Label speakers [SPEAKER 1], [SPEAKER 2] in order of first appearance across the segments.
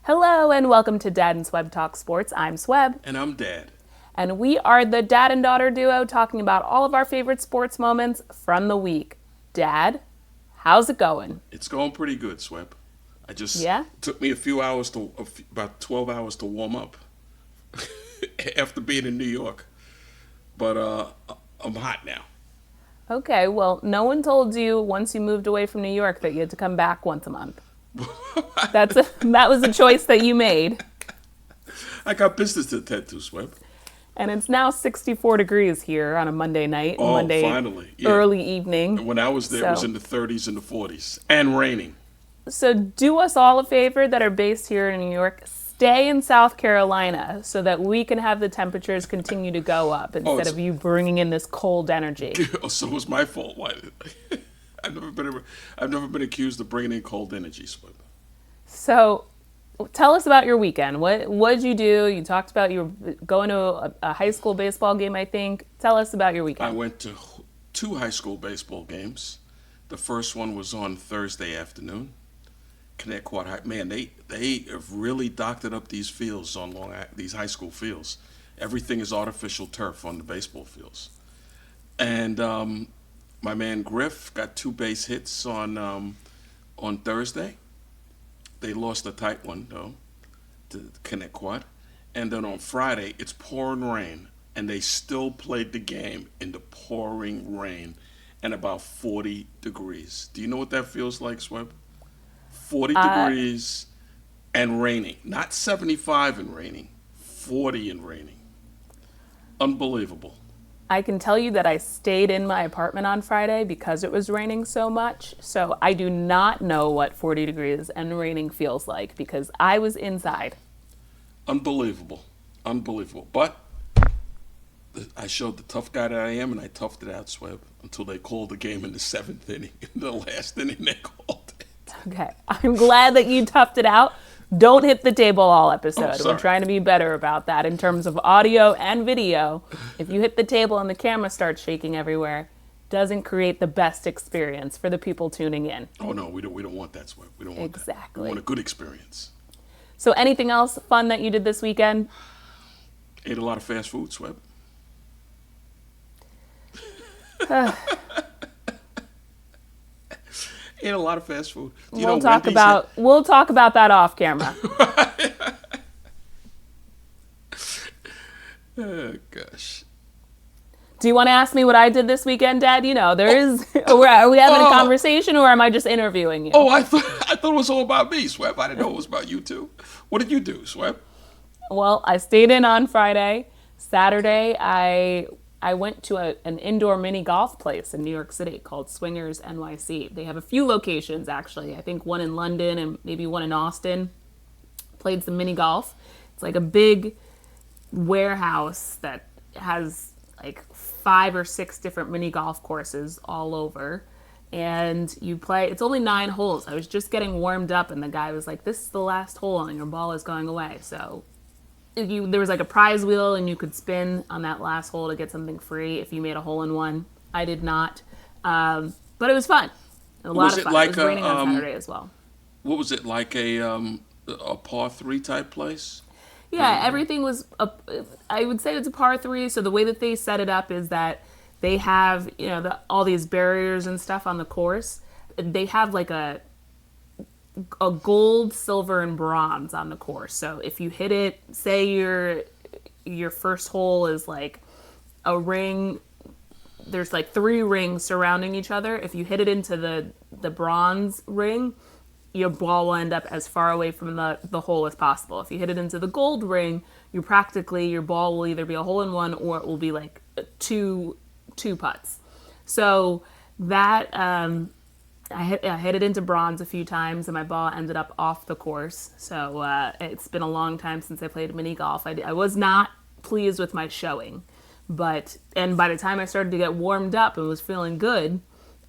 [SPEAKER 1] Hello and welcome to Dad and Swebb Talk Sports. I'm Swebb.
[SPEAKER 2] And I'm Dad.
[SPEAKER 1] And we are the dad and daughter duo talking about all of our favorite sports moments from the week. Dad, how's it going?
[SPEAKER 2] It's going pretty good, Sweb.
[SPEAKER 1] Yeah?
[SPEAKER 2] It took me about 12 hours to warm up after being in New York. But I'm hot now.
[SPEAKER 1] Okay, well, no one told you once you moved away from New York that you had to come back once a month. That was a choice that you made.
[SPEAKER 2] I got business to attend to, Sweb.
[SPEAKER 1] And it's now 64 degrees here on a Monday night,
[SPEAKER 2] Oh,
[SPEAKER 1] Monday
[SPEAKER 2] finally. Yeah.
[SPEAKER 1] early evening.
[SPEAKER 2] When I was there, it was in the 30s and the 40s. And raining.
[SPEAKER 1] So do us all a favor that are based here in New York. Stay in South Carolina so that we can have the temperatures continue to go up instead of you bringing in this cold energy.
[SPEAKER 2] So it was my fault. Why? I've never been accused of bringing in cold energy, Sweb.
[SPEAKER 1] So tell us about your weekend. What did you do? You talked about you were going to a high school baseball game, I think. Tell us about your
[SPEAKER 2] I
[SPEAKER 1] weekend.
[SPEAKER 2] went to two high school baseball games. The first one was on Thursday afternoon. Connecticut High, man, they have really doctored up these fields on these high school fields. Everything is artificial turf on the baseball fields. And my man Griff got two base hits on Thursday. They lost a tight one though to Connecticut. And then on Friday it's pouring rain, and they still played the game in the pouring rain and about 40 degrees. Do you know what that feels like, Sweb? 40 degrees and raining. Not 75 and raining, 40 and raining. Unbelievable.
[SPEAKER 1] I can tell you that I stayed in my apartment on Friday because it was raining so much. So I do not know what 40 degrees and raining feels like because I was inside.
[SPEAKER 2] Unbelievable. Unbelievable. But I showed the tough guy that I am, and I toughed it out, Sweb, until they called the game in the seventh inning. In the last inning, they called it.
[SPEAKER 1] Okay, I'm glad that you toughed it out. Don't hit the table all episode.
[SPEAKER 2] Sorry.
[SPEAKER 1] We're trying to be better about that in terms of audio and video. If you hit the table and the camera starts shaking everywhere, doesn't create the best experience for the people tuning in.
[SPEAKER 2] Oh no, we don't want that, Sweb. We don't want that.
[SPEAKER 1] Exactly.
[SPEAKER 2] We want a good experience.
[SPEAKER 1] So anything else fun that you did this weekend?
[SPEAKER 2] Ate a lot of fast food, Sweb. Ate a lot of fast food. Do you know
[SPEAKER 1] We'll talk about that off camera.
[SPEAKER 2] Oh, gosh.
[SPEAKER 1] Do you want to ask me what I did this weekend, Dad? You know, are we having a conversation or am I just interviewing you?
[SPEAKER 2] Oh, I thought it was all about me, Sweb. I didn't know it was about you too. What did you do, Sweb?
[SPEAKER 1] Well, I stayed in on Friday. Saturday, I went to an indoor mini golf place in New York City called Swingers NYC. They have a few locations, actually. I think one in London and maybe one in Austin. Played some mini golf. It's like a big warehouse that has like 5 or 6 different mini golf courses all over. And you play, it's only 9 holes. I was just getting warmed up and the guy was like, this is the last hole and your ball is going away. So there was like a prize wheel and you could spin on that last hole to get something free if you made a hole in one. I did not. But it was fun. A lot of fun. It was raining on Saturday as well.
[SPEAKER 2] What was it, like a par 3 type place?
[SPEAKER 1] Yeah, everything was, I would say it's a par 3. So the way that they set it up is that they have, all these barriers and stuff on the course. They have like a gold, silver, and bronze on the course. So if you hit it, say your first hole is like a ring, there's like 3 rings surrounding each other. If you hit it into the bronze ring, your ball will end up as far away from the hole as possible. If you hit it into the gold ring, your ball will either be a hole in one or it will be like two putts. So that I hit it into bronze a few times and my ball ended up off the course. So it's been a long time since I played mini golf. I was not pleased with my showing, and by the time I started to get warmed up and was feeling good,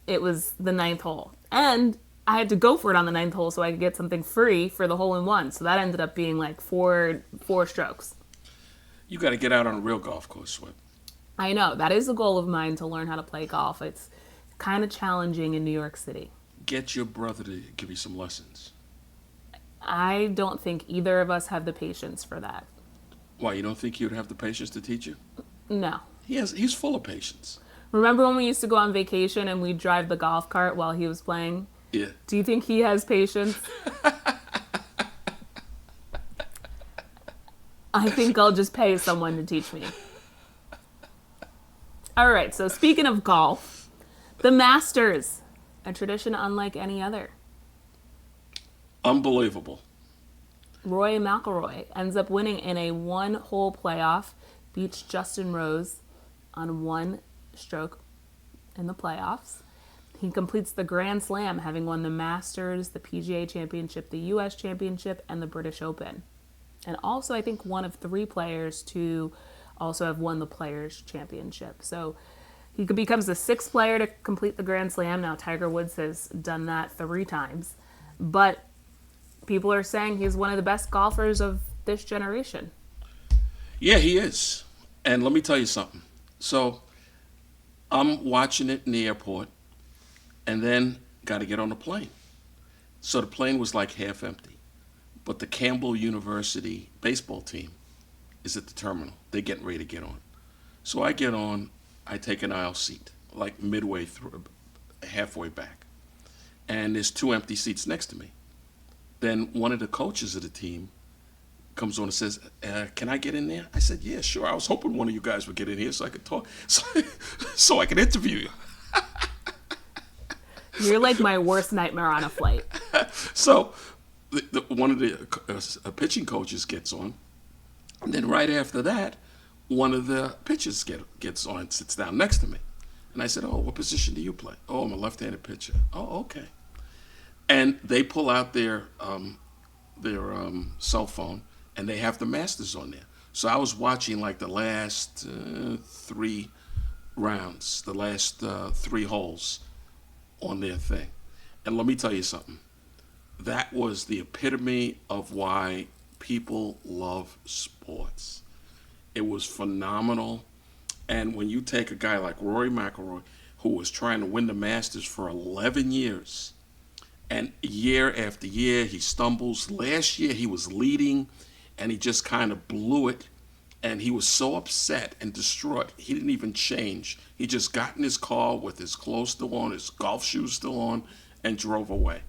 [SPEAKER 1] it was the 9th hole. And I had to go for it on the 9th hole so I could get something free for the hole in one. So that ended up being like four strokes.
[SPEAKER 2] You got to get out on a real golf course, Sweb.
[SPEAKER 1] I know. That is a goal of mine, to learn how to play golf. It's kind of challenging in New York City.
[SPEAKER 2] Get your brother to give you some lessons.
[SPEAKER 1] I don't think either of us have the patience for that.
[SPEAKER 2] Why, you don't think he would have the patience to teach you?
[SPEAKER 1] No.
[SPEAKER 2] He's full of patience.
[SPEAKER 1] Remember when we used to go on vacation and we'd drive the golf cart while he was playing?
[SPEAKER 2] Yeah.
[SPEAKER 1] Do you think he has patience? I think I'll just pay someone to teach me. All right, so speaking of golf, the Masters, a tradition unlike any other.
[SPEAKER 2] Unbelievable.
[SPEAKER 1] Rory McIlroy ends up winning in a one-hole playoff, beats Justin Rose on one stroke in the playoffs. He completes the Grand Slam, having won the Masters, the PGA Championship, the U.S. Championship, and the British Open. And also, I think, one of three players to also have won the Players' Championship. So he becomes the sixth player to complete the Grand Slam. Now, Tiger Woods has done that 3 times. But people are saying he's one of the best golfers of this generation.
[SPEAKER 2] Yeah, he is. And let me tell you something. So I'm watching it in the airport and then got to get on a plane. So the plane was like half empty. But the Campbell University baseball team is at the terminal. They're getting ready to get on. So I get on, I take an aisle seat, like midway through, halfway back. And there's 2 empty seats next to me. Then one of the coaches of the team comes on and says, can I get in there? I said, yeah, sure. I was hoping one of you guys would get in here so I could talk, so I could interview you.
[SPEAKER 1] You're like my worst nightmare on a flight.
[SPEAKER 2] So one of the pitching coaches gets on. And then right after that, one of the pitchers gets on and sits down next to me. And I said, oh, what position do you play? Oh, I'm a left-handed pitcher. Oh, okay. And they pull out their cell phone, and they have the Masters on there. So I was watching like the last 3 rounds, the last 3 holes on their thing. And let me tell you something. That was the epitome of why people love sports. It was phenomenal. And when you take a guy like Rory McIlroy, who was trying to win the Masters for 11 years, and year after year he stumbles. Last year he was leading, and he just kind of blew it. And he was so upset and distraught, he didn't even change. He just got in his car with his clothes still on, his golf shoes still on, and drove away.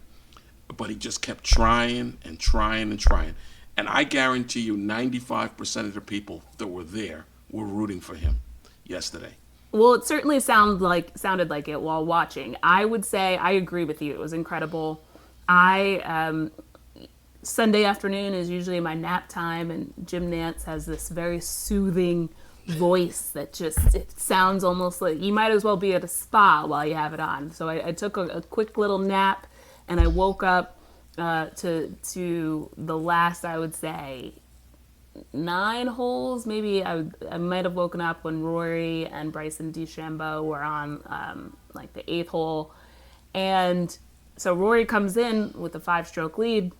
[SPEAKER 2] But he just kept trying and trying and trying. And I guarantee you 95% of the people that were there were rooting for him yesterday.
[SPEAKER 1] Well, it certainly sounded like it while watching. I would say I agree with you. It was incredible. Sunday afternoon is usually my nap time, and Jim Nantz has this very soothing voice that just, it sounds almost like you might as well be at a spa while you have it on. So I took a quick little nap, and I woke up to the last, I would say, 9 holes. Maybe I might have woken up when Rory and Bryson DeChambeau were on like the 8th hole. And so Rory comes in with a 5-stroke lead.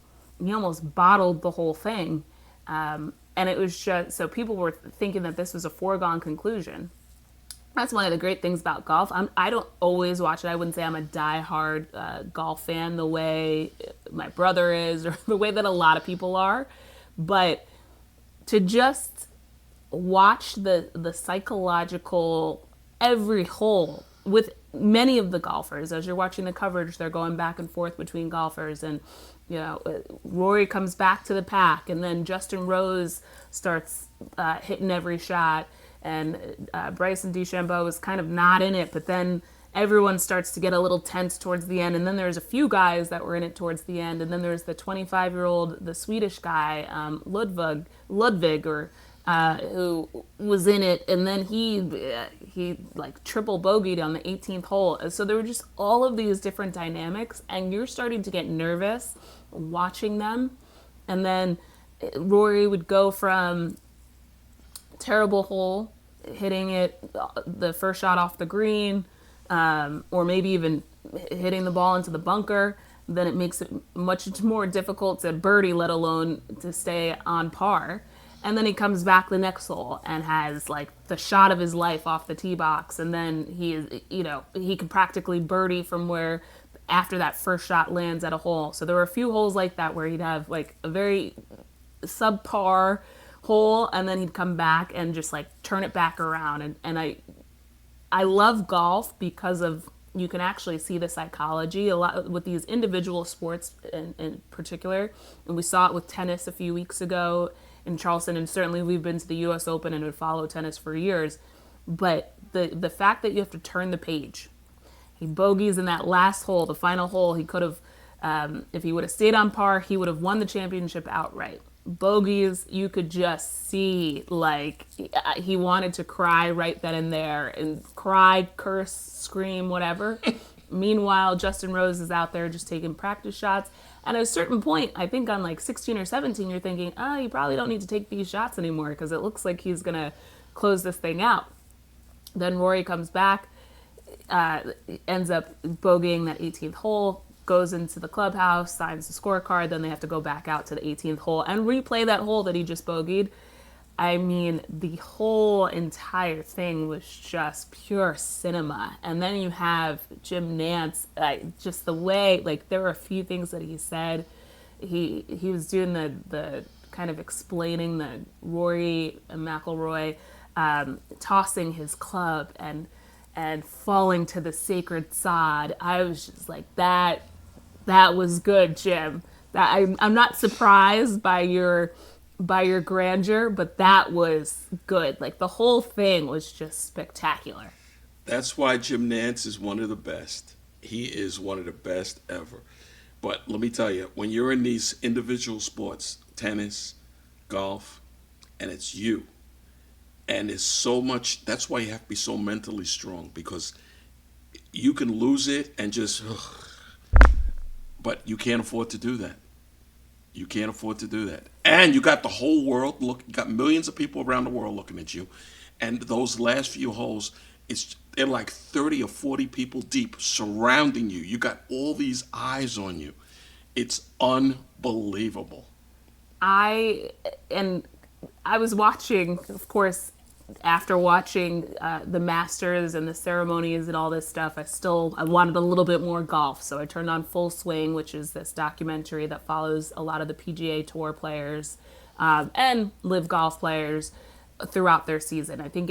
[SPEAKER 1] He almost bottled the whole thing. And it was just, so people were thinking that this was a foregone conclusion. That's one of the great things about golf. I don't always watch it. I wouldn't say I'm a diehard golf fan the way my brother is or the way that a lot of people are. But to just watch the psychological every hole with many of the golfers, as you're watching the coverage, they're going back and forth between golfers, and you know, Rory comes back to the pack, and then Justin Rose starts hitting every shot, and Bryson DeChambeau is kind of not in it, but then everyone starts to get a little tense towards the end, and then there's a few guys that were in it towards the end, and then there's the 25-year-old, the Swedish guy, Ludvig, who was in it, and then he like triple bogeyed on the 18th hole. So there were just all of these different dynamics, and you're starting to get nervous watching them. And then Rory would go from terrible hole, hitting it the first shot off the green, or maybe even hitting the ball into the bunker. Then it makes it much more difficult to birdie, let alone to stay on par. And then he comes back the next hole and has like the shot of his life off the tee box. And then he can practically birdie from where after that first shot lands at a hole. So there were a few holes like that where he'd have like a very subpar hole, and then he'd come back and just like turn it back around. And I love golf because of, you can actually see the psychology a lot with these individual sports in particular. And we saw it with tennis a few weeks ago in Charleston, and certainly we've been to the US Open and would follow tennis for years. But the fact that you have to turn the page. He bogeys in that last hole, the final hole. He could have, if he would have stayed on par, he would have won the championship outright. Bogeys, you could just see like he wanted to cry right then and there, and cry, curse, scream, whatever. Meanwhile, Justin Rose is out there just taking practice shots. And at a certain point, I think on like 16 or 17, you're thinking, you probably don't need to take these shots anymore because it looks like he's going to close this thing out. Then Rory comes back, ends up bogeying that 18th hole, goes into the clubhouse, signs the scorecard, then they have to go back out to the 18th hole and replay that hole that he just bogeyed. I mean, the whole entire thing was just pure cinema. And then you have Jim Nantz, just the way, like, there were a few things that he said. He was doing the kind of explaining the Rory and McIlroy tossing his club and falling to the sacred sod. I was just like, that was good, Jim. I'm not surprised by your grandeur, but that was good. Like, the whole thing was just spectacular.
[SPEAKER 2] That's why Jim Nantz is one of the best. He is one of the best ever. But let me tell you, when you're in these individual sports, tennis, golf, and it's you, and it's so much, that's why you have to be so mentally strong, because you can lose it and just, but you can't afford to do that. You can't afford to do that. And you got the whole world you got millions of people around the world looking at you. And those last few holes, they're like 30 or 40 people deep surrounding you. You got all these eyes on you. It's unbelievable. I
[SPEAKER 1] was watching, of course, after watching the Masters and the ceremonies and all this stuff, I wanted a little bit more golf. So I turned on Full Swing, which is this documentary that follows a lot of the PGA Tour players and live golf players throughout their season. I think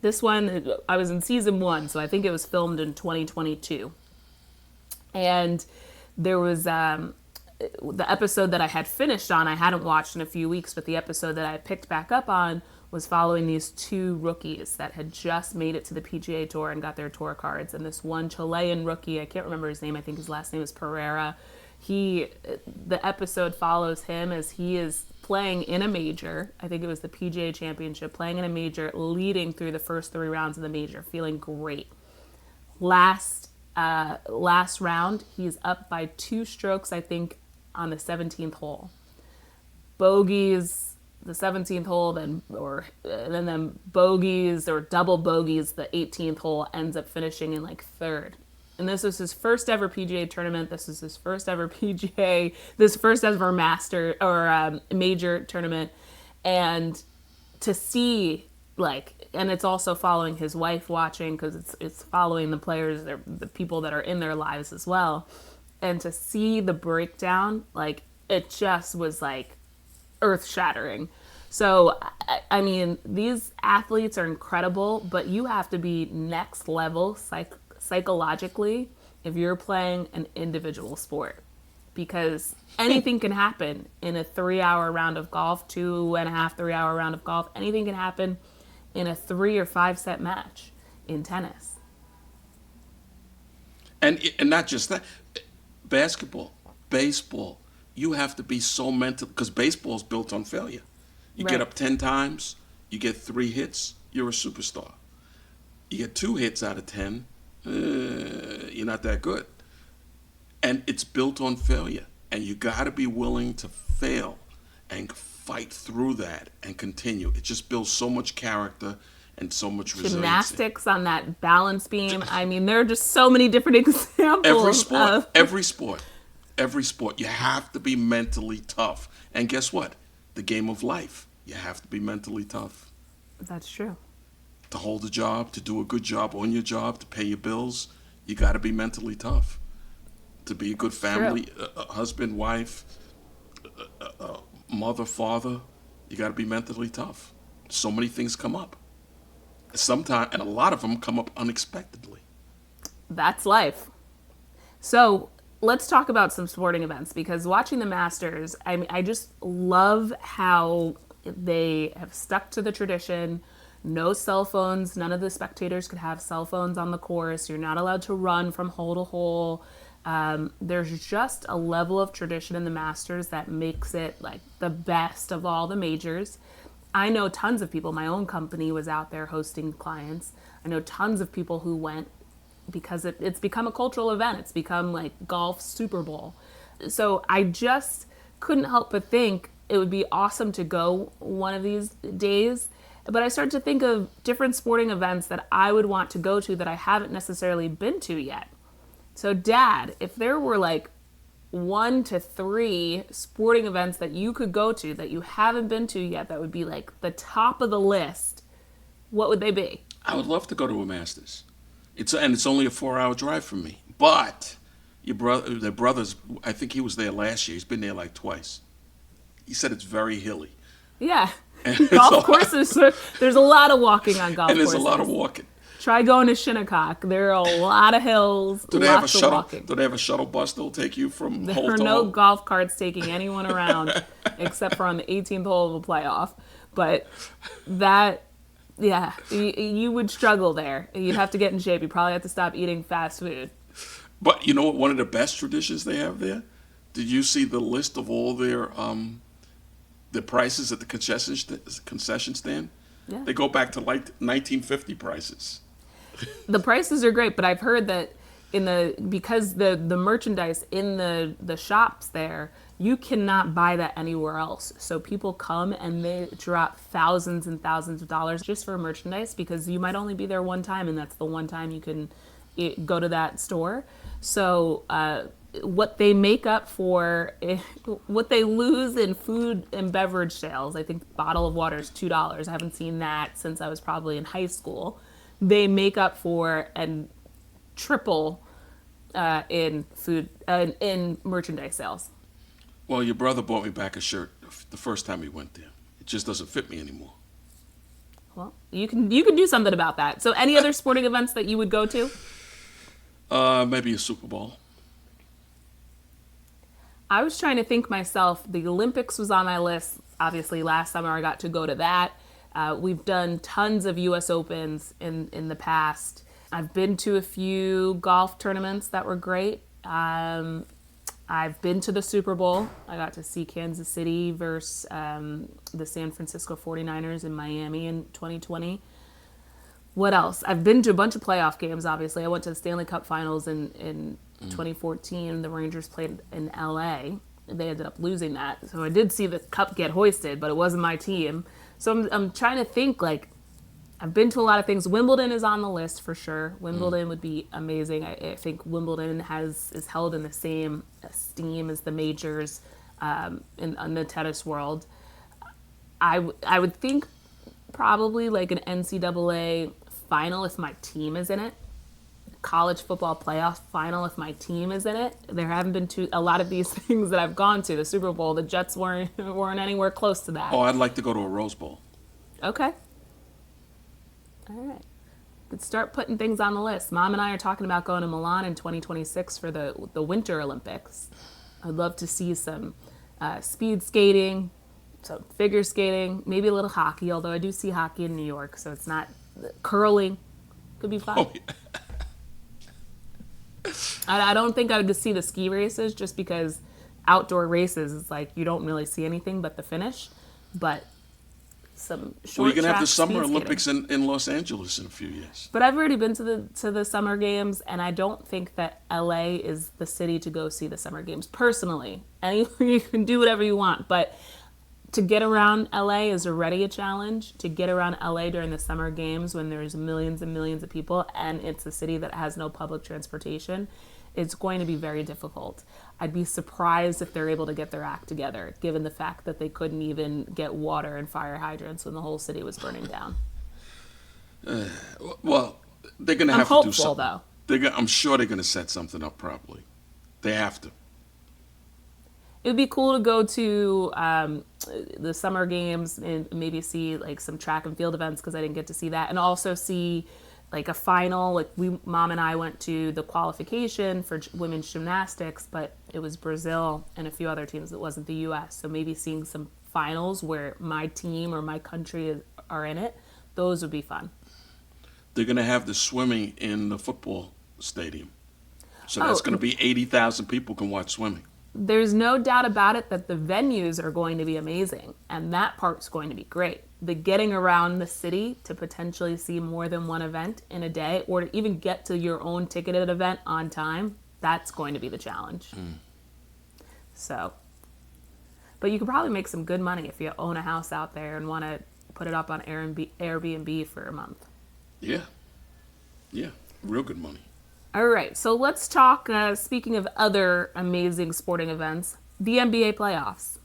[SPEAKER 1] this one, I was in season 1, so I think it was filmed in 2022. And there was the episode that I had finished on, I hadn't watched in a few weeks, but the episode that I picked back up on was following these 2 rookies that had just made it to the PGA Tour and got their tour cards. And this one Chilean rookie, I can't remember his name, I think his last name is Pereira. The episode follows him as he is playing in a major. I think it was the PGA Championship, playing in a major, leading through the first 3 rounds of the major, feeling great. Last round, he's up by 2 strokes, I think, on the 17th hole. Bogeys the 17th hole, then bogeys or double bogeys the 18th hole, ends up finishing in like 3rd. And this was his first ever PGA tournament. This is his first ever master or major tournament. And to see, like, and it's also following his wife watching, because it's following the players, the people that are in their lives as well. And to see the breakdown, like, it just was like earth-shattering. So, I mean, these athletes are incredible, but you have to be next level psychologically if you're playing an individual sport, because anything can happen in a 3-hour round of golf, 2.5, 3-hour round of golf. Anything can happen in a 3 or 5 set match in tennis.
[SPEAKER 2] And not just that, basketball, baseball, you have to be so mental, because baseball is built on failure. You get up 10 times, you get 3 hits, you're a superstar. You get 2 hits out of 10, you're not that good. And it's built on failure. And you got to be willing to fail and fight through that and continue. It just builds so much character and so much resilience.
[SPEAKER 1] Gymnastics on that balance beam. I mean, there are just so many different examples.
[SPEAKER 2] Every sport, you have to be mentally tough. And guess what? The game of life, you have to be mentally tough.
[SPEAKER 1] That's true.
[SPEAKER 2] To hold a job, to do a good job on your job, to pay your bills, you got to be mentally tough. to be a good
[SPEAKER 1] True.
[SPEAKER 2] family, husband, wife, mother, father. You got to be mentally tough. So many things come up. Sometimes, and a lot of them come up unexpectedly.
[SPEAKER 1] That's life. So let's talk about some sporting events because watching the Masters, I mean, I just love how they have stuck to the tradition. No cell phones. None of the spectators could have cell phones on the course. You're not allowed to run from hole to hole. There's just a level of tradition in the Masters that makes it like the best of all the majors. I know tons of people. My own company was out there hosting clients. I know tons of people who went because it's become a cultural event. It's become like golf Super Bowl. So I just couldn't help but think it would be awesome to go one of these days. But I started to think of different sporting events that I would want to go to that I haven't necessarily been to yet. So, Dad, if there were like 1 to 3 sporting events that you could go to that you haven't been to yet that would be like the top of the list, what would they be?
[SPEAKER 2] I would love to go to a Masters. It's only a 4-hour drive from me. But the brothers, I think he was there last year. He's been there like twice. He said it's very hilly.
[SPEAKER 1] Yeah. Golf courses, there's a lot of walking on golf
[SPEAKER 2] And there's
[SPEAKER 1] courses.
[SPEAKER 2] a lot of walking.
[SPEAKER 1] Try going to Shinnecock. There are a lot of hills,
[SPEAKER 2] Do they have a
[SPEAKER 1] lots of
[SPEAKER 2] shuttle?
[SPEAKER 1] walking.
[SPEAKER 2] Do they have a shuttle bus that'll take you from hole
[SPEAKER 1] There are
[SPEAKER 2] to
[SPEAKER 1] no
[SPEAKER 2] hole?
[SPEAKER 1] golf carts taking anyone around except for on the 18th hole of a playoff. But that, yeah, you would struggle there. You'd have to get in shape. You probably have to stop eating fast food.
[SPEAKER 2] But you know what? One of the best traditions they have there. Did you see the list of all the prices at the concession stand?
[SPEAKER 1] Yeah.
[SPEAKER 2] They go back to like 1950 prices.
[SPEAKER 1] The prices are great, but I've heard that because the merchandise in the shops there, you cannot buy that anywhere else. So people come and they drop thousands and thousands of dollars just for merchandise because you might only be there one time and that's the one time you can go to that store. So what they make up for, what they lose in food and beverage sales, I think a bottle of water is $2. I haven't seen that since I was probably in high school. They make up for and triple in food in merchandise sales.
[SPEAKER 2] Well, your brother bought me back a shirt the first time he went there. It just doesn't fit me anymore.
[SPEAKER 1] Well, you can do something about that. So, any other sporting events that you would go to?
[SPEAKER 2] Maybe a Super Bowl.
[SPEAKER 1] I was trying to think myself. The Olympics was on my list. Obviously, last summer I got to go to that. We've done tons of U.S. Opens in the past. I've been to a few golf tournaments that were great. I've been to the Super Bowl. I got to see Kansas City versus the San Francisco 49ers in Miami in 2020. What else? I've been to a bunch of playoff games, obviously. I went to the Stanley Cup Finals in 2014. The Rangers played in LA. They ended up losing that. So I did see the cup get hoisted, but it wasn't my team. So I'm trying to think, like, I've been to a lot of things. Wimbledon is on the list for sure. Wimbledon would be amazing. I think Wimbledon is held in the same esteem as the majors in the tennis world. I would think probably like an NCAA final if my team is in it. College football playoff final if my team is in it. There haven't been a lot of these things that I've gone to. The Super Bowl, the Jets weren't anywhere close to that.
[SPEAKER 2] Oh, I'd like to go to a Rose Bowl.
[SPEAKER 1] Okay. All right. Let's start putting things on the list. Mom and I are talking about going to Milan in 2026 for the Winter Olympics. I'd love to see some speed skating, some figure skating, maybe a little hockey, although I do see hockey in New York, so it's not curling. Could be fun.
[SPEAKER 2] Oh, yeah.
[SPEAKER 1] I don't think I would just see the ski races just because outdoor races is like you don't really see anything but the finish. But some short
[SPEAKER 2] Well, you're going to have
[SPEAKER 1] track
[SPEAKER 2] the Summer
[SPEAKER 1] speed
[SPEAKER 2] Olympics
[SPEAKER 1] skating.
[SPEAKER 2] in Los Angeles in a few years.
[SPEAKER 1] But I've already been to the summer games, and I don't think that LA is the city to go see the summer games. Personally, and you can do whatever you want, but to get around LA is already a challenge. To get around LA during the summer games when there's millions and millions of people, and it's a city that has no public transportation, it's going to be very difficult. I'd be surprised if they're able to get their act together, given the fact that they couldn't even get water and fire hydrants when the whole city was burning down.
[SPEAKER 2] Well, they're going to
[SPEAKER 1] I'm
[SPEAKER 2] have to do
[SPEAKER 1] hopeful,
[SPEAKER 2] something.
[SPEAKER 1] though.
[SPEAKER 2] I'm sure they're going to set something up properly. They have to.
[SPEAKER 1] It would be cool to go to the summer games and maybe see like some track and field events because I didn't get to see that, and also see like a final. Like mom and I went to the qualification for women's gymnastics, but it was Brazil and a few other teams. It wasn't the U.S. So maybe seeing some finals where my team or my country are in it. Those would be fun.
[SPEAKER 2] They're going to have the swimming in the football stadium. So that's
[SPEAKER 1] Oh,
[SPEAKER 2] going to be 80,000 people can watch swimming.
[SPEAKER 1] there's no doubt about it that the venues are going to be amazing, and that part's going to be great. The getting around the city to potentially see more than one event in a day, or to even get to your own ticketed event on time, that's going to be the challenge. So, but you could probably make some good money if you own a house out there and want to put it up on Airbnb for a month.
[SPEAKER 2] Yeah. Yeah. Real good money.
[SPEAKER 1] All right, so let's talk, speaking of other amazing sporting events, the NBA playoffs.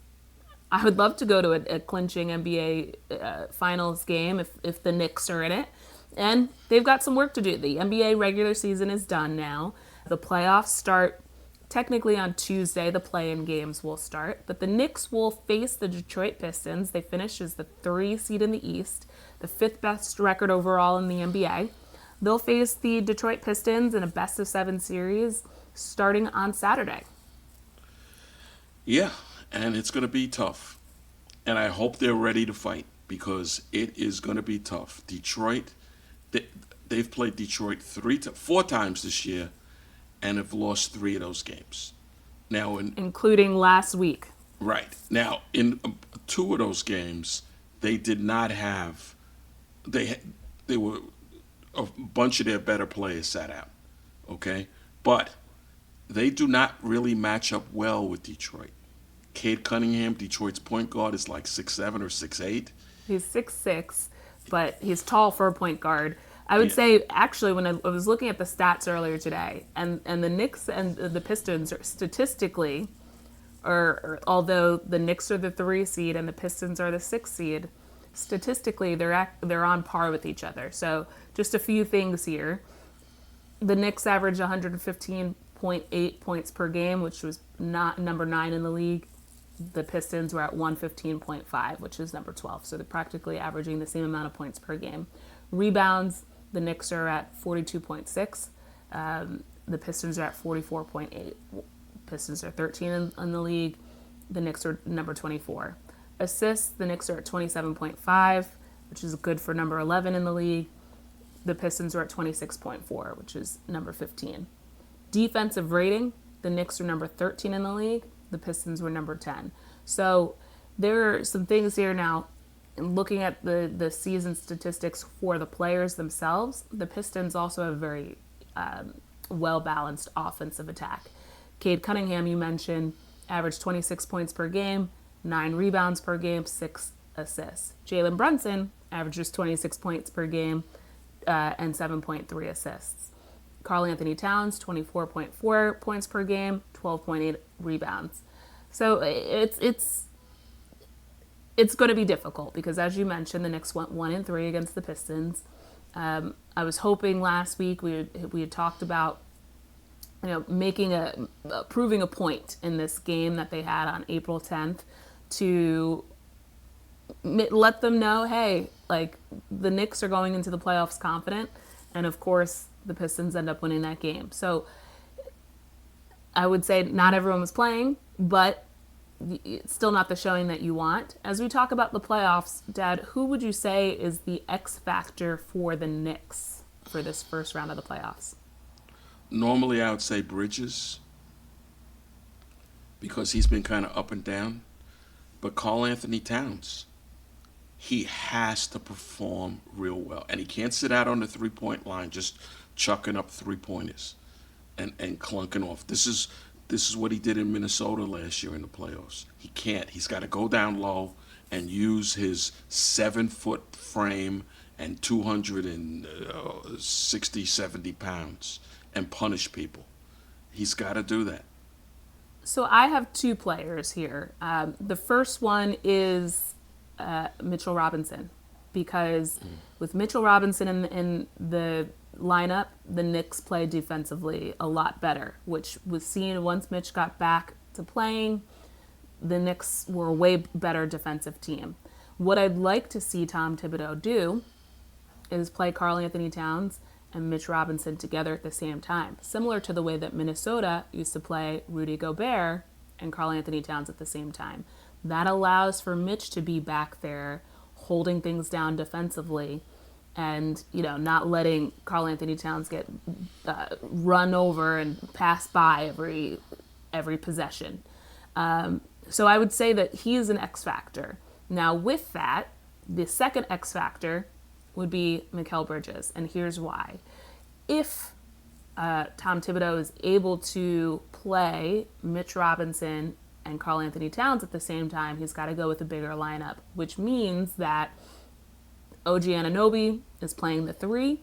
[SPEAKER 1] I would love to go to a clinching NBA finals game if the Knicks are in it. And they've got some work to do. The NBA regular season is done now. The playoffs start technically on Tuesday. The play-in games will start. But the Knicks will face the Detroit Pistons. They finish as the 3 seed in the East, the 5th best record overall in the NBA. They'll face the Detroit Pistons in a best-of-7 series starting on Saturday.
[SPEAKER 2] Yeah. And it's going to be tough. And I hope they're ready to fight because it is going to be tough. Detroit, they've played Detroit 4 times this year and have lost 3 of those games. Now,
[SPEAKER 1] Including last week.
[SPEAKER 2] right. Now, in 2 of those games, they did not have, they were, a bunch of their better players sat out. Okay? But they do not really match up well with Detroit. Cade Cunningham, Detroit's point guard, is like 6'7" or 6'8".
[SPEAKER 1] He's 6'6", but he's tall for a point guard. I would say, actually, when I was looking at the stats earlier today, and the Knicks and the Pistons are statistically, or although the Knicks are the 3 seed and the Pistons are the 6 seed, statistically they're on par with each other. So just a few things here. The Knicks average 115.8 points per game, which was not number 9 in the league. The Pistons were at 115.5, which is number 12. So they're practically averaging the same amount of points per game. Rebounds, the Knicks are at 42.6. The Pistons are at 44.8. Pistons are 13 in the league. The Knicks are number 24. Assists, the Knicks are at 27.5, which is good for number 11 in the league. The Pistons are at 26.4, which is number 15. Defensive rating, the Knicks are number 13 in the league. The Pistons were number 10. So there are some things here now. In looking at the season statistics for the players themselves, the Pistons also have a very well-balanced offensive attack. Cade Cunningham, you mentioned, averaged 26 points per game, 9 rebounds per game, 6 assists. Jalen Brunson averages 26 points per game and 7.3 assists. Karl Anthony Towns, 24.4 points per game, 12.8 rebounds. So it's going to be difficult because, as you mentioned, the Knicks went 1-3 against the Pistons. I was hoping last week we had talked about proving a point in this game that they had on April 10th to let them know, hey, like the Knicks are going into the playoffs confident, and of course the Pistons end up winning that game. So I would say not everyone was playing, but it's still not the showing that you want. As we talk about the playoffs, Dad, who would you say is the X factor for the Knicks for this first round of the playoffs?
[SPEAKER 2] Normally, I would say Bridges because he's been kind of up and down. But Karl Anthony Towns, he has to perform real well. And he can't sit out on the three-point line just chucking up three-pointers and clunking off. This is what he did in Minnesota last year in the playoffs. He can't. He's got to go down low and use his 7-foot frame and 260, 70 pounds and punish people. He's got to do that.
[SPEAKER 1] So I have 2 players here. The first one is Mitchell Robinson, because with Mitchell Robinson in the lineup, the Knicks play defensively a lot better, which was seen once Mitch got back to playing. The Knicks were a way better defensive team. What I'd like to see Tom Thibodeau do is play Karl Anthony Towns and Mitch Robinson together at the same time, similar to the way that Minnesota used to play Rudy Gobert and Karl Anthony Towns at the same time. That allows for Mitch to be back there holding things down defensively and, not letting Karl Anthony Towns get run over and pass by every possession. So I would say that he is an X factor. Now with that, the second X factor would be Mikal Bridges, and here's why. If Tom Thibodeau is able to play Mitch Robinson and Karl Anthony Towns at the same time, he's got to go with a bigger lineup, which means that OG Anunoby is playing the 3,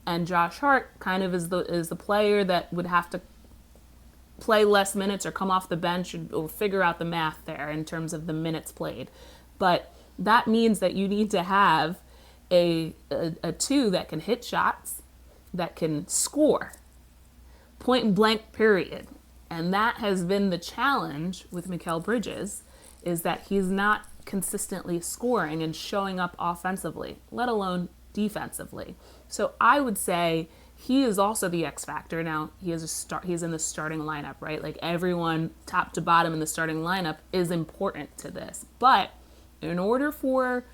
[SPEAKER 1] and Josh Hart kind of is the player that would have to play less minutes or come off the bench or figure out the math there in terms of the minutes played. But that means that you need to have a 2 that can hit shots, that can score, point blank period. And that has been the challenge with Mikal Bridges, is that he's not consistently scoring and showing up offensively, let alone defensively. So I would say he is also the X factor. Now he's in the starting lineup, right? Like everyone top to bottom in the starting lineup is important to this. But in order for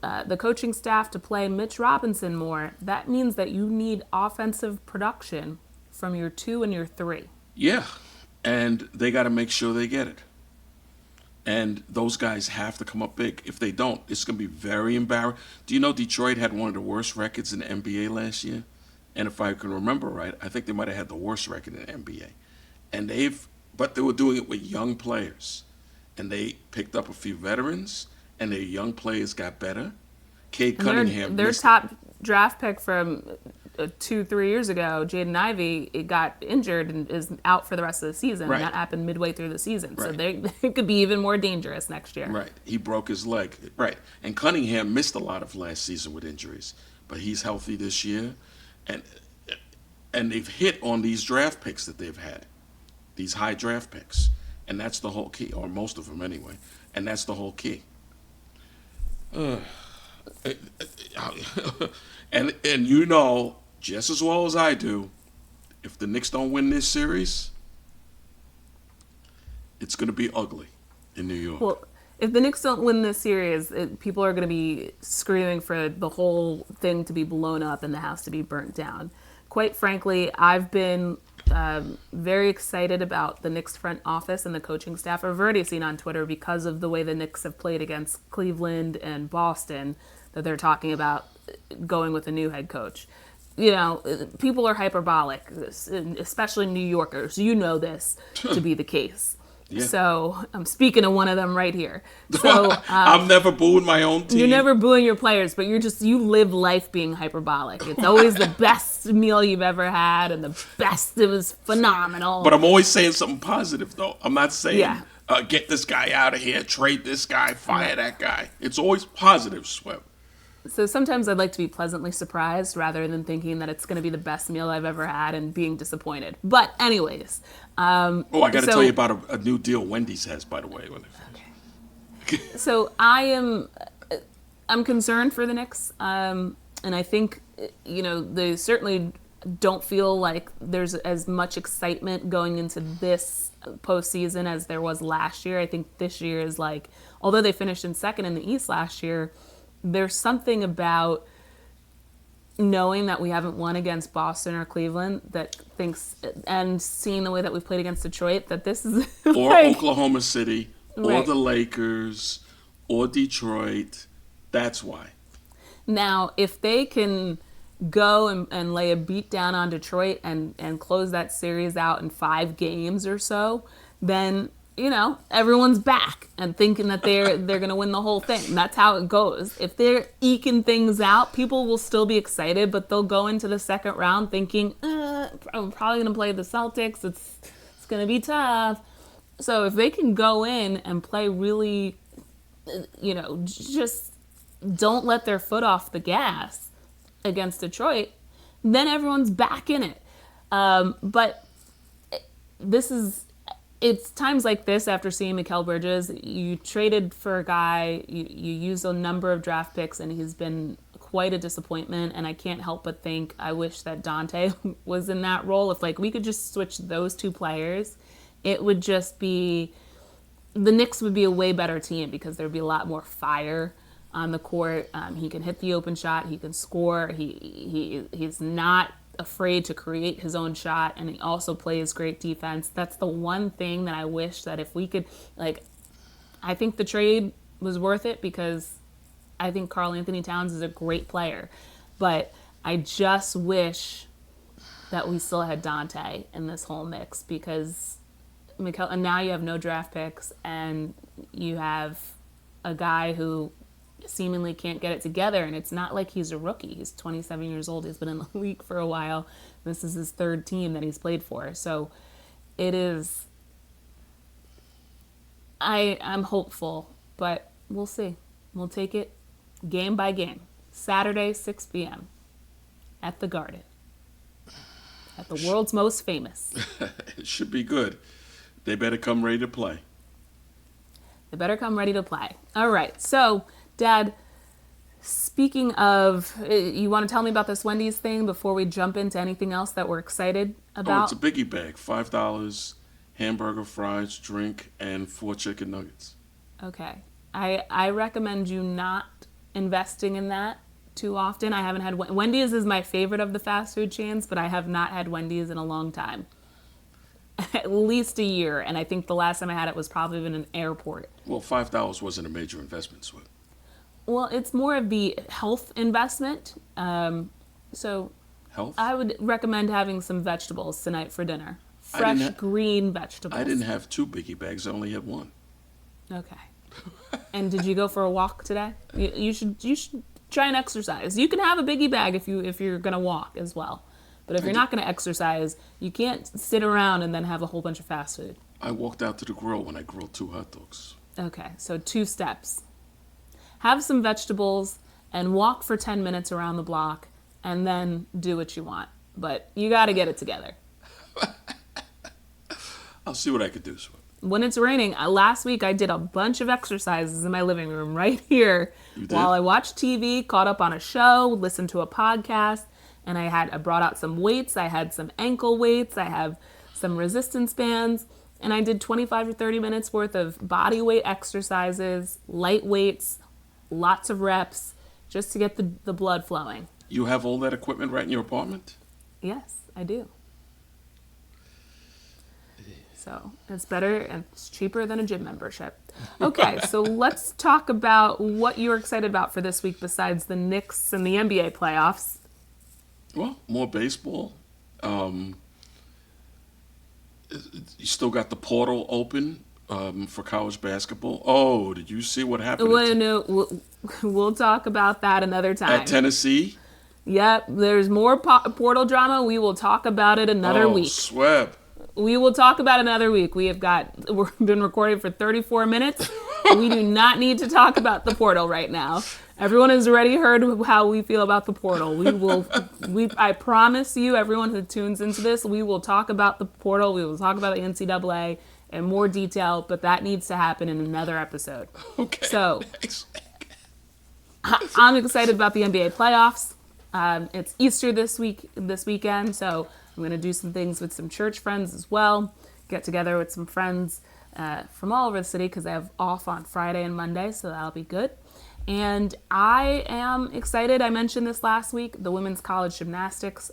[SPEAKER 1] the coaching staff to play Mitch Robinson more, that means that you need offensive production from your 2 and your 3.
[SPEAKER 2] Yeah, and they got to make sure they get it. And those guys have to come up big. If they don't, it's going to be very embarrassing. Do you know Detroit had one of the worst records in the NBA last year? And if I can remember right, I think they might have had the worst record in the NBA. And but they were doing it with young players. And they picked up a few veterans, and their young players got better. Cade Cunningham.
[SPEAKER 1] Their top draft pick from 2-3 years ago, Jaden Ivey, it got injured and is out for the rest of the season.
[SPEAKER 2] Right.
[SPEAKER 1] And that happened midway through the season.
[SPEAKER 2] Right.
[SPEAKER 1] So they could be even more dangerous next year.
[SPEAKER 2] Right. He broke his leg. Right. And Cunningham missed a lot of last season with injuries. But he's healthy this year. And they've hit on these draft picks that they've had, these high draft picks. And that's the whole key, or most of them anyway. And that's the whole key. And you know just as well as I do, if the Knicks don't win this series, it's going to be ugly in New York.
[SPEAKER 1] Well, if the Knicks don't win this series, people are going to be screaming for the whole thing to be blown up and the house to be burnt down. Quite frankly, I've been very excited about the Knicks front office and the coaching staff. I've already seen on Twitter, because of the way the Knicks have played against Cleveland and Boston, that they're talking about going with a new head coach. People are hyperbolic, especially New Yorkers. You know this to be the case. Yeah. So I'm speaking of one of them right here. So
[SPEAKER 2] I'm never booing my own team.
[SPEAKER 1] You're never booing your players, but you live life being hyperbolic. It's always the best meal you've ever had, and the best. It was phenomenal.
[SPEAKER 2] But I'm always saying something positive, though. I'm not saying get this guy out of here, trade this guy, fire that guy. It's always positive, Swebb.
[SPEAKER 1] So sometimes I'd like to be pleasantly surprised rather than thinking that it's going to be the best meal I've ever had and being disappointed. But anyways.
[SPEAKER 2] I got to tell you about a new deal Wendy's has, by the way.
[SPEAKER 1] Okay. So I'm concerned for the Knicks. And I think, they certainly don't feel like there's as much excitement going into this postseason as there was last year. I think this year is like, although they finished in second in the East last year, there's something about knowing that we haven't won against Boston or Cleveland and seeing the way that we've played against Detroit, that this is
[SPEAKER 2] or Oklahoma City, or the Lakers, or Detroit. That's why.
[SPEAKER 1] Now, if they can go and lay a beat down on Detroit and close that series out in 5 games or so, then everyone's back and thinking that they're going to win the whole thing. That's how it goes. If they're eking things out, people will still be excited, but they'll go into the second round thinking, I'm probably going to play the Celtics. It's going to be tough. So if they can go in and play really, just don't let their foot off the gas against Detroit, then everyone's back in it. But it's times like this after seeing Mikal Bridges, you traded for a guy, you used a number of draft picks, and he's been quite a disappointment. And I can't help but think I wish that Dante was in that role. If like we could just switch those two players, it would just be, the Knicks would be a way better team because there'd be a lot more fire on the court. He can hit the open shot, he can score, he's not afraid to create his own shot, and he also plays great defense. That's the one thing that I wish that if we could, like, I think the trade was worth it because I think Karl Anthony Towns is a great player, but I just wish that we still had Dante in this whole mix because Mikal, and now you have no draft picks and you have a guy who seemingly can't get it together, and it's not like he's a rookie. He's 27 years old. He's been in the league for a while. This is his third team that he's played for. So it is, I'm hopeful, but we'll see. We'll take it game by game. Saturday, 6 p.m. at the Garden. At the world's most famous.
[SPEAKER 2] It should be good. They better come ready to play.
[SPEAKER 1] They better come ready to play. All right. So, Dad, speaking of, you want to tell me about this Wendy's thing before we jump into anything else that we're excited about?
[SPEAKER 2] Oh, it's a biggie bag. $5, hamburger, fries, drink, and 4 chicken nuggets.
[SPEAKER 1] Okay. I recommend you not investing in that too often. I haven't had Wendy's is my favorite of the fast food chains, but I have not had Wendy's in a long time. At least a year, and I think the last time I had it was probably in an airport.
[SPEAKER 2] Well, $5 wasn't a major investment, Swebb.
[SPEAKER 1] Well, it's more of the health investment. So
[SPEAKER 2] Health?
[SPEAKER 1] I would recommend having some vegetables tonight for dinner. Fresh green vegetables.
[SPEAKER 2] I didn't have 2 biggie bags. I only had 1.
[SPEAKER 1] Okay. And did you go for a walk today? You should try and exercise. You can have a biggie bag if you're gonna walk as well. But if you're not gonna exercise, you can't sit around and then have a whole bunch of fast food.
[SPEAKER 2] I walked out to the grill when I grilled 2 hot dogs.
[SPEAKER 1] Okay, so 2 steps. Have some vegetables and walk for 10 minutes around the block and then do what you want. But you got to get it together.
[SPEAKER 2] I'll see what I could do, Swebb.
[SPEAKER 1] When it's raining, last week I did a bunch of exercises in my living room right here while I watched TV, caught up on a show, listened to a podcast, and I brought out some weights. I had some ankle weights. I have some resistance bands. And I did 25 or 30 minutes worth of body weight exercises, light weights, lots of reps, just to get the blood flowing.
[SPEAKER 2] You have all that equipment right in your apartment?
[SPEAKER 1] Yes, I do. So it's better and it's cheaper than a gym membership. Okay, so let's talk about what you're excited about for this week besides the Knicks and the NBA playoffs.
[SPEAKER 2] Well, more baseball. You still got the portal open for college basketball. Oh, did you see what happened?
[SPEAKER 1] Well, no, we'll talk about that another time.
[SPEAKER 2] At Tennessee?
[SPEAKER 1] Yep, there's more portal drama. We will talk about it another week.
[SPEAKER 2] Swebb.
[SPEAKER 1] We will talk about another week. We've been recording for 34 minutes. We do not need to talk about the portal right now. Everyone has already heard how we feel about the portal. I promise you, everyone who tunes into this, we will talk about the portal. We will talk about the NCAA in more detail, but that needs to happen in another episode.
[SPEAKER 2] Okay.
[SPEAKER 1] So, I'm excited about the NBA playoffs. It's Easter this weekend, so I'm going to do some things with some church friends as well. Get together with some friends from all over the city because I have off on Friday and Monday, so that'll be good. And I am excited. I mentioned this last week. The women's college gymnastics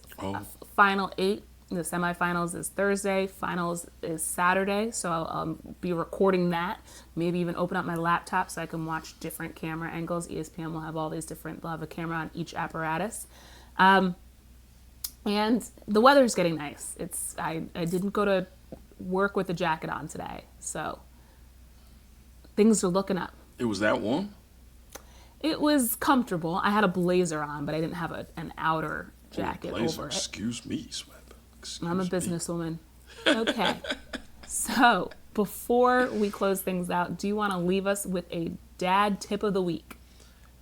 [SPEAKER 1] final 8. The semifinals is Thursday. Finals is Saturday. So I'll be recording that. Maybe even open up my laptop so I can watch different camera angles. ESPN will have all these different. They'll have a camera on each apparatus. And the weather's getting nice. I didn't go to work with a jacket on today, so things are looking up.
[SPEAKER 2] It was that warm?
[SPEAKER 1] It was comfortable. I had a blazer on, but I didn't have an outer jacket over it.
[SPEAKER 2] Excuse me, Swebb.
[SPEAKER 1] I'm a businesswoman. Okay. So, before we close things out, do you want to leave us with a dad tip of the week?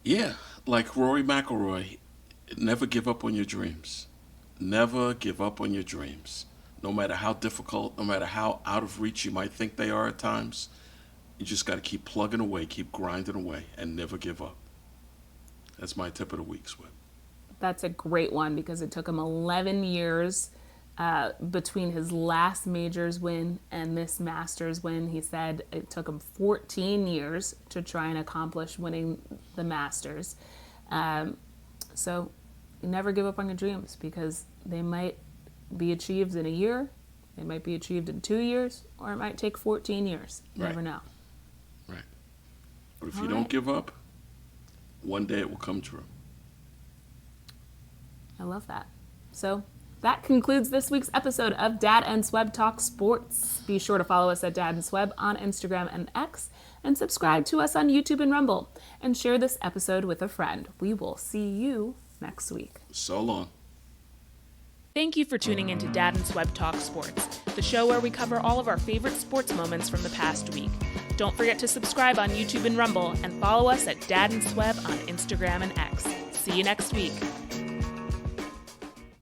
[SPEAKER 2] Yeah, like Rory McIlroy, never give up on your dreams. Never give up on your dreams. No matter how difficult, no matter how out of reach you might think they are at times, you just got to keep plugging away, keep grinding away, and never give up. That's my tip of the week, Swebb.
[SPEAKER 1] That's a great one because it took him 11 years between his last majors win and this Masters win. He said it took him 14 years to try and accomplish winning the Masters. So never give up on your dreams because they might be achieved in a year, they might be achieved in 2 years, or it might take 14 years. You never know.
[SPEAKER 2] Right. But if you don't give up, one day it will come true.
[SPEAKER 1] I love that. So that concludes this week's episode of Dad and Swebb Talk Sports. Be sure to follow us at Dad and Swebb on Instagram and X, and subscribe to us on YouTube and Rumble, and share this episode with a friend. We will see you next week.
[SPEAKER 2] So long.
[SPEAKER 1] Thank you for tuning in to Dad and Swebb Talk Sports, the show where we cover all of our favorite sports moments from the past week. Don't forget to subscribe on YouTube and Rumble, and follow us at Dad and Swebb on Instagram and X. See you next week.